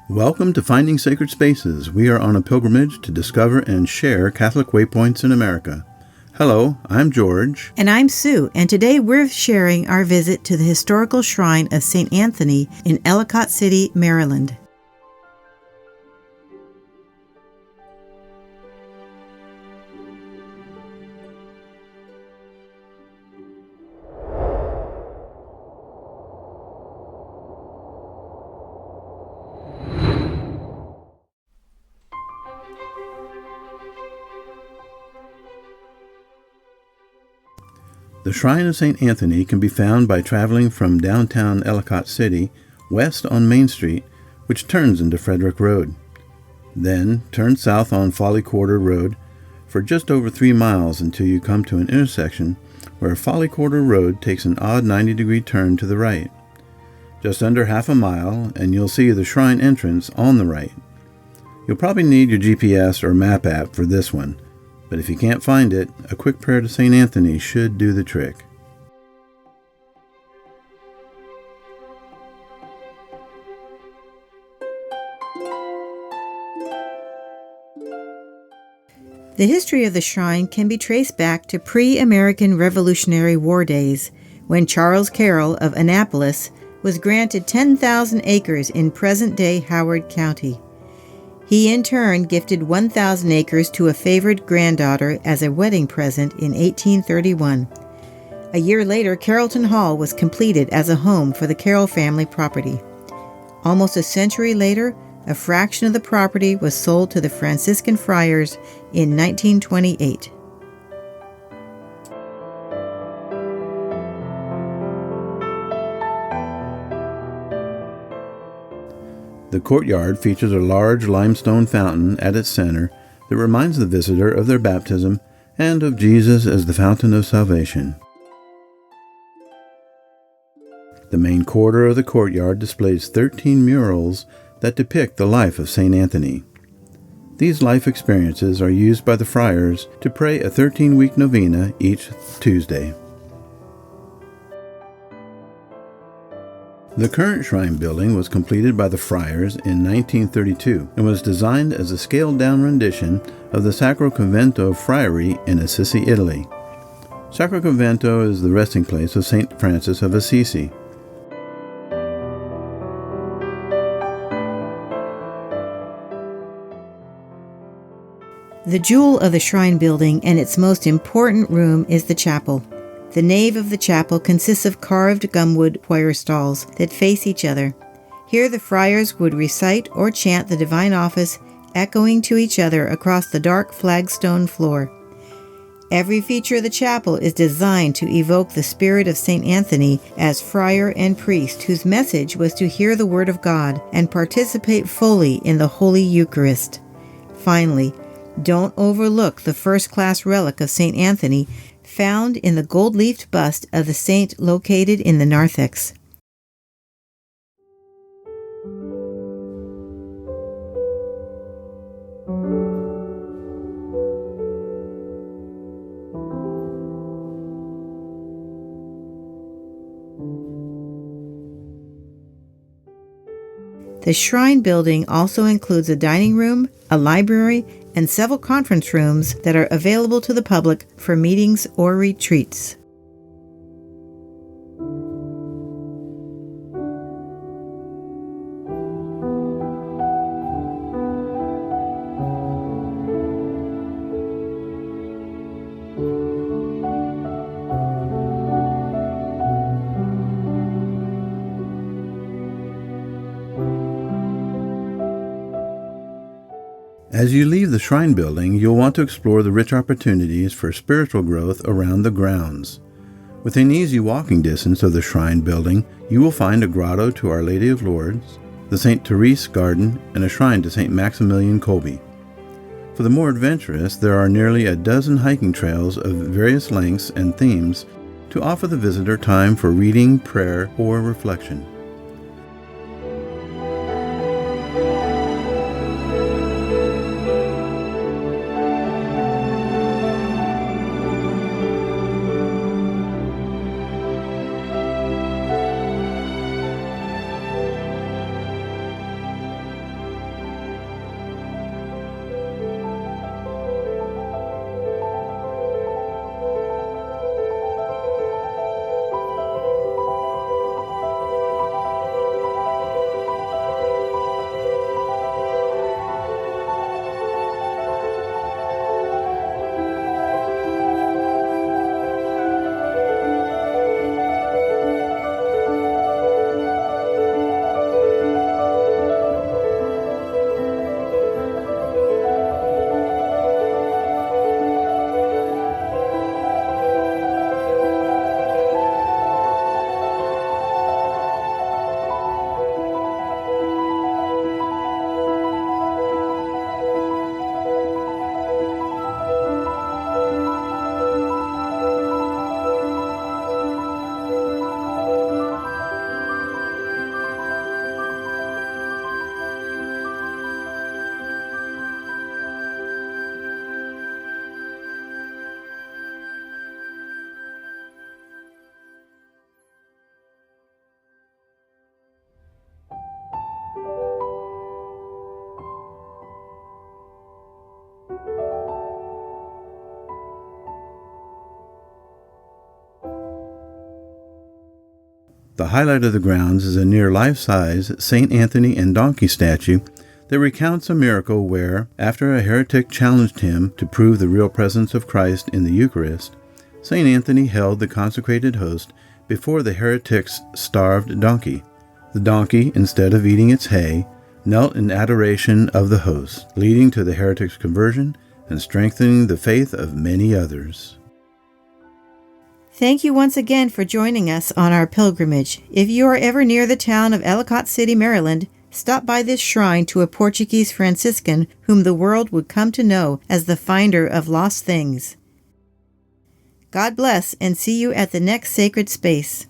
Welcome to Finding Sacred Spaces. We are on a pilgrimage to discover and share Catholic waypoints in America. Hello, I'm George. And I'm Sue, and today we're sharing our visit to the historical shrine of St. Anthony in Ellicott City, Maryland. The Shrine of St. Anthony can be found by traveling from downtown Ellicott City west on Main Street, which turns into Frederick Road. Then turn south on Folly Quarter Road for just over 3 miles until you come to an intersection where Folly Quarter Road takes an odd 90-degree turn to the right. Just under half a mile and you'll see the shrine entrance on the right. You'll probably need your GPS or map app for this one. But if you can't find it, a quick prayer to St. Anthony should do the trick. The history of the shrine can be traced back to pre-American Revolutionary War days, when Charles Carroll of Annapolis was granted 10,000 acres in present-day Howard County. He in turn gifted 1,000 acres to a favored granddaughter as a wedding present in 1831. A year later, Carrollton Hall was completed as a home for the Carroll family property. Almost a century later, a fraction of the property was sold to the Franciscan friars in 1928. The courtyard features a large limestone fountain at its center that reminds the visitor of their baptism and of Jesus as the fountain of salvation. The main corridor of the courtyard displays 13 murals that depict the life of St. Anthony. These life experiences are used by the friars to pray a 13-week novena each Tuesday. The current shrine building was completed by the friars in 1932 and was designed as a scaled-down rendition of the Sacro Convento Friary in Assisi, Italy. Sacro Convento is the resting place of St. Francis of Assisi. The jewel of the shrine building and its most important room is the chapel. The nave of the chapel consists of carved gumwood choir stalls that face each other. Here the friars would recite or chant the divine office, echoing to each other across the dark flagstone floor. Every feature of the chapel is designed to evoke the spirit of St. Anthony as friar and priest, whose message was to hear the word of God and participate fully in the Holy Eucharist. Finally, don't overlook the first-class relic of St. Anthony found in the gold-leafed bust of the saint located in the narthex. The shrine building also includes a dining room, a library, and several conference rooms that are available to the public for meetings or retreats. As you leave the shrine building, you'll want to explore the rich opportunities for spiritual growth around the grounds. Within easy walking distance of the shrine building, you will find a grotto to Our Lady of Lourdes, the St. Therese Garden, and a shrine to St. Maximilian Kolbe. For the more adventurous, there are nearly a dozen hiking trails of various lengths and themes to offer the visitor time for reading, prayer, or reflection. The highlight of the grounds is a near life-size St. Anthony and donkey statue that recounts a miracle where, after a heretic challenged him to prove the real presence of Christ in the Eucharist, St. Anthony held the consecrated host before the heretic's starved donkey. The donkey, instead of eating its hay, knelt in adoration of the host, leading to the heretic's conversion and strengthening the faith of many others. Thank you once again for joining us on our pilgrimage. If you are ever near the town of Ellicott City, Maryland, stop by this shrine to a Portuguese Franciscan whom the world would come to know as the finder of lost things. God bless, and see you at the next sacred space.